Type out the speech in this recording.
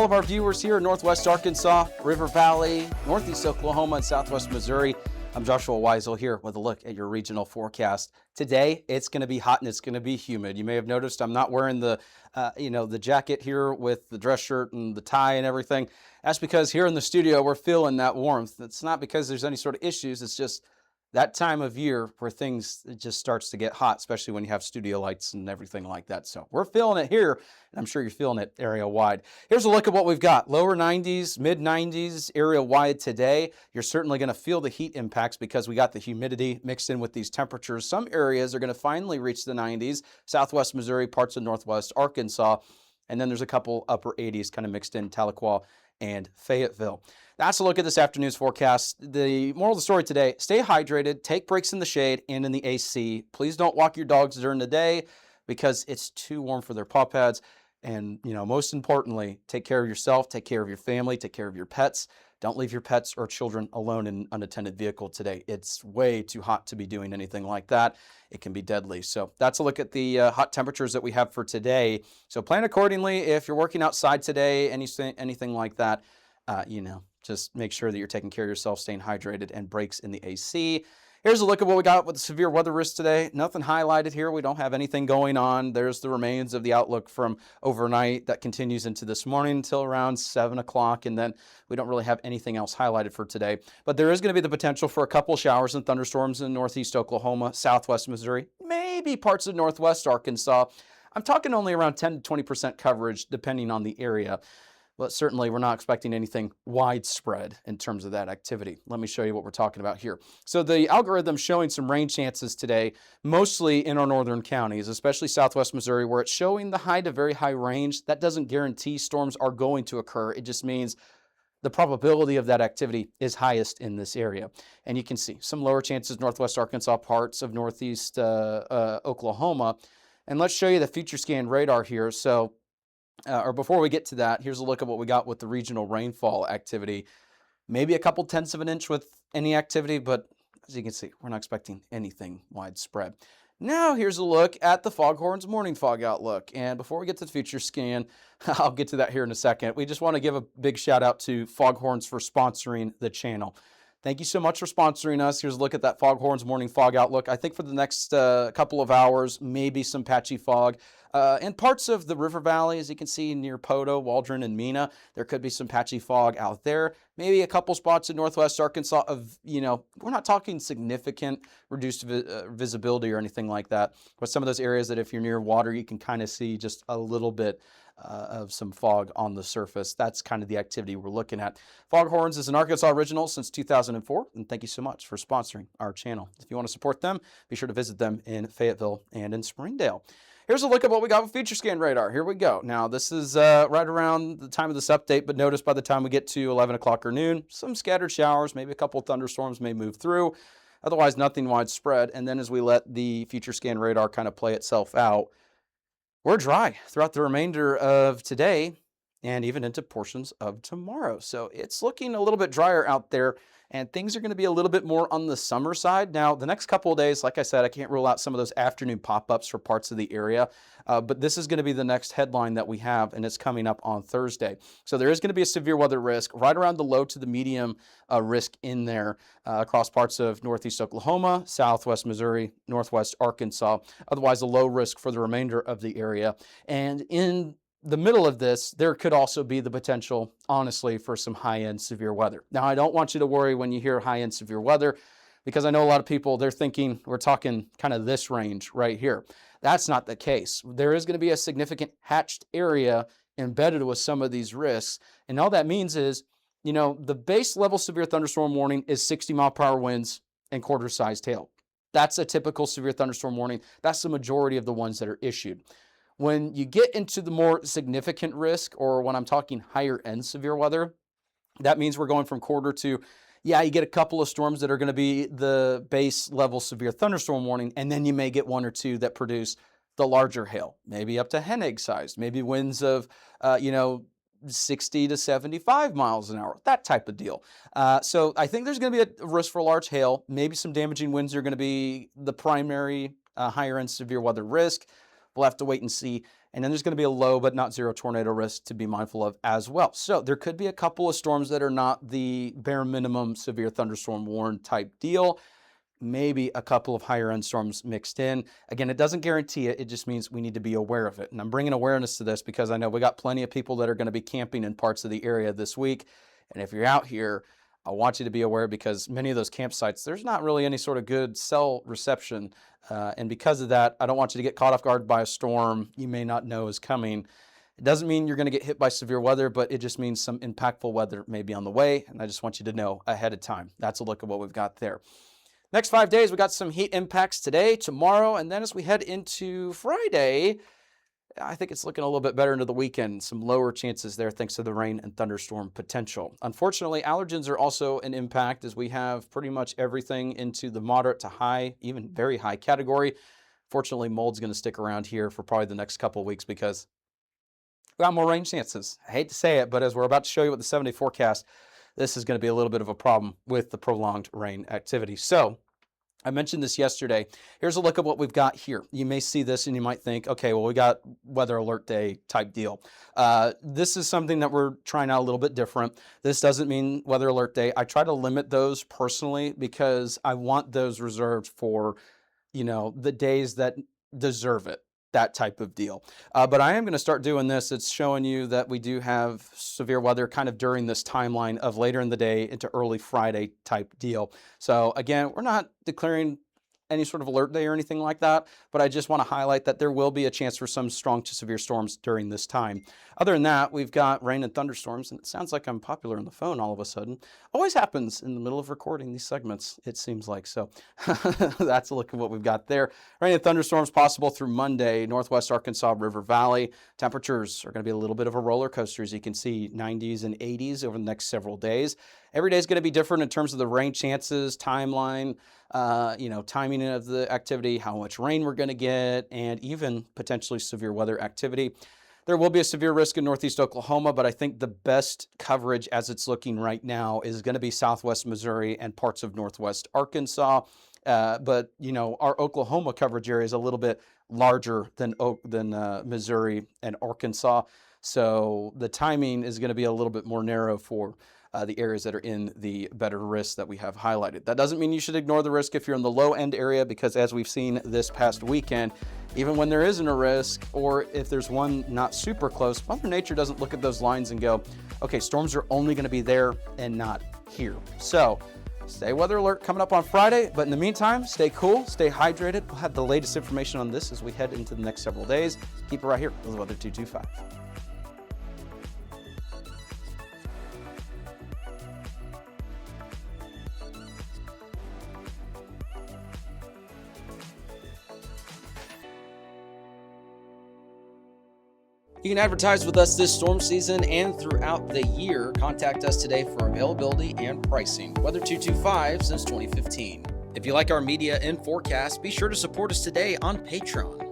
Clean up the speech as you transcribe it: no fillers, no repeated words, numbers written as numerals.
all of our viewers here in Northwest Arkansas, River Valley, Northeast Oklahoma, and Southwest Missouri. I'm Joshua Weisel here with a look at your regional forecast. Today, it's going to be hot and it's going to be humid. You may have noticed I'm not wearing the jacket here with the dress shirt and the tie and everything. That's because here in the studio, we're feeling that warmth. It's not because there's any sort of issues. It's just that time of year where it just starts to get hot, especially when you have studio lights and everything like that. So we're feeling it here, and I'm sure you're feeling it area-wide. Here's a look at what we've got. Lower 90s, mid-90s, area-wide today. You're certainly going to feel the heat impacts because we got the humidity mixed in with these temperatures. Some areas are going to finally reach the 90s, Southwest Missouri, parts of Northwest Arkansas, and then there's a couple upper 80s kind of mixed in Tahlequah and Fayetteville. That's a look at this afternoon's forecast. The moral of the story today, stay hydrated, take breaks in the shade and in the AC. Please don't walk your dogs during the day because it's too warm for their paw pads. And, most importantly, take care of yourself, take care of your family, take care of your pets. Don't leave your pets or children alone in an unattended vehicle today. It's way too hot to be doing anything like that. It can be deadly. So that's a look at the hot temperatures that we have for today. So plan accordingly. If you're working outside today, anything like that, just make sure that you're taking care of yourself, staying hydrated, and breaks in the AC. Here's a look at what we got with the severe weather risk today. Nothing highlighted here. We don't have anything going on. There's the remains of the outlook from overnight that continues into this morning until around 7 o'clock, and then we don't really have anything else highlighted for today. But there is going to be the potential for a couple showers and thunderstorms in northeast Oklahoma, southwest Missouri, maybe parts of northwest Arkansas. I'm talking only around 10 to 20% coverage depending on the area. But certainly we're not expecting anything widespread in terms of that activity. Let me show you what we're talking about here. So the algorithm showing some rain chances today, mostly in our northern counties, especially southwest Missouri, where it's showing the high to very high range. That doesn't guarantee storms are going to occur. It just means the probability of that activity is highest in this area. And you can see some lower chances northwest Arkansas, parts of northeast Oklahoma. And let's show you the future scan radar here. So before we get to that, here's a look at what we got with the regional rainfall activity. Maybe a couple tenths of an inch with any activity, but as you can see, we're not expecting anything widespread. Now here's a look at the Foghorns morning fog outlook. And before we get to the future scan, I'll get to that here in a second. We just want to give a big shout out to Foghorns for sponsoring the channel. Thank you so much for sponsoring us. Here's a look at that Foghorns morning fog outlook. I think for the next couple of hours, maybe some patchy fog. In parts of the River Valley, as you can see near Poto, Waldron, and Mena, there could be some patchy fog out there. Maybe a couple spots in northwest Arkansas we're not talking significant reduced visibility or anything like that, but some of those areas that if you're near water, you can kind of see just a little bit of some fog on the surface. That's kind of the activity we're looking at. Foghorns is an Arkansas original since 2004, and thank you so much for sponsoring our channel. If you want to support them, be sure to visit them in Fayetteville and in Springdale. Here's a look at what we got with future scan radar. Here we go. Now, this is right around the time of this update, but notice by the time we get to 11 o'clock or noon, some scattered showers, maybe a couple of thunderstorms may move through. Otherwise, nothing widespread. And then as we let the future scan radar kind of play itself out, we're dry throughout the remainder of today and even into portions of tomorrow. So it's looking a little bit drier out there, and things are going to be a little bit more on the summer side. Now, the next couple of days, like I said, I can't rule out some of those afternoon pop-ups for parts of the area, but this is going to be the next headline that we have, and it's coming up on Thursday. So there is going to be a severe weather risk right around the low to the medium risk in there across parts of northeast Oklahoma, southwest Missouri, northwest Arkansas. Otherwise, a low risk for the remainder of the area. And in the middle of this, there could also be the potential, honestly, for some high-end severe weather. Now, I don't want you to worry when you hear high-end severe weather, because I know a lot of people, they're thinking we're talking kind of this range right here. That's not the case. There is going to be a significant hatched area embedded with some of these risks. And all that means is, the base level severe thunderstorm warning is 60-mile-per-hour winds and quarter-sized hail. That's a typical severe thunderstorm warning. That's the majority of the ones that are issued. When you get into the more significant risk, or when I'm talking higher end severe weather, that means we're going from quarter to, you get a couple of storms that are going to be the base level severe thunderstorm warning, and then you may get one or two that produce the larger hail, maybe up to hen egg sized, maybe winds of, 60 to 75 miles an hour, that type of deal. So I think there's going to be a risk for large hail. Maybe some damaging winds are going to be the primary higher end severe weather risk. We'll have to wait and see. And then there's going to be a low but not zero tornado risk to be mindful of as well. So there could be a couple of storms that are not the bare minimum severe thunderstorm warn type deal. Maybe a couple of higher end storms mixed in. Again, it doesn't guarantee it. It just means we need to be aware of it. And I'm bringing awareness to this because I know we got plenty of people that are going to be camping in parts of the area this week. And if you're out here, I want you to be aware because many of those campsites, there's not really any sort of good cell reception. And because of that, I don't want you to get caught off guard by a storm you may not know is coming. It doesn't mean you're going to get hit by severe weather, but it just means some impactful weather may be on the way. And I just want you to know ahead of time. That's a look at what we've got there. Next 5 days, we got some heat impacts today, tomorrow, and then as we head into Friday, I think it's looking a little bit better into the weekend. Some lower chances there thanks to the rain and thunderstorm potential. Unfortunately, allergens are also an impact as we have pretty much everything into the moderate to high, even very high category. Fortunately, mold's going to stick around here for probably the next couple of weeks because we got more rain chances. I hate to say it, but as we're about to show you with the 7-day forecast, this is going to be a little bit of a problem with the prolonged rain activity. So I mentioned this yesterday. Here's a look at what we've got here. You may see this and you might think, okay, well, we got weather alert day type deal. This is something that we're trying out a little bit different. This doesn't mean weather alert day. I try to limit those personally because I want those reserved for, the days that deserve it. That type of deal. But I am going to start doing this. It's showing you that we do have severe weather kind of during this timeline of later in the day into early Friday type deal. So again, we're not declaring any sort of alert day or anything like that, but I just want to highlight that there will be a chance for some strong to severe storms during this time. Other than that, we've got rain and thunderstorms, and it sounds like I'm popular on the phone all of a sudden. Always happens in the middle of recording these segments, it seems like. So that's a look at what we've got there. Rain and thunderstorms possible through Monday, Northwest Arkansas, River Valley. Temperatures are going to be a little bit of a roller coaster, as you can see, 90s and 80s over the next several days. Every day is going to be different in terms of the rain chances, timeline, timing of the activity, how much rain we're going to get, and even potentially severe weather activity. There will be a severe risk in Northeast Oklahoma, but I think the best coverage as it's looking right now is going to be Southwest Missouri and parts of Northwest Arkansas. But our Oklahoma coverage area is a little bit larger than Missouri and Arkansas. So the timing is going to be a little bit more narrow for the areas that are in the better risk that we have highlighted. That doesn't mean you should ignore the risk if you're in the low end area, because as we've seen this past weekend, even when there isn't a risk, or if there's one not super close, Mother Nature doesn't look at those lines and go, okay, storms are only going to be there and not here. So stay weather alert coming up on Friday, but in the meantime, stay cool, stay hydrated. We'll have the latest information on this as we head into the next several days. Keep it right here with Weather 225. You can advertise with us this storm season and throughout the year. Contact us today for availability and pricing. Weather 225 since 2015. If you like our media and forecast, be sure to support us today on Patreon.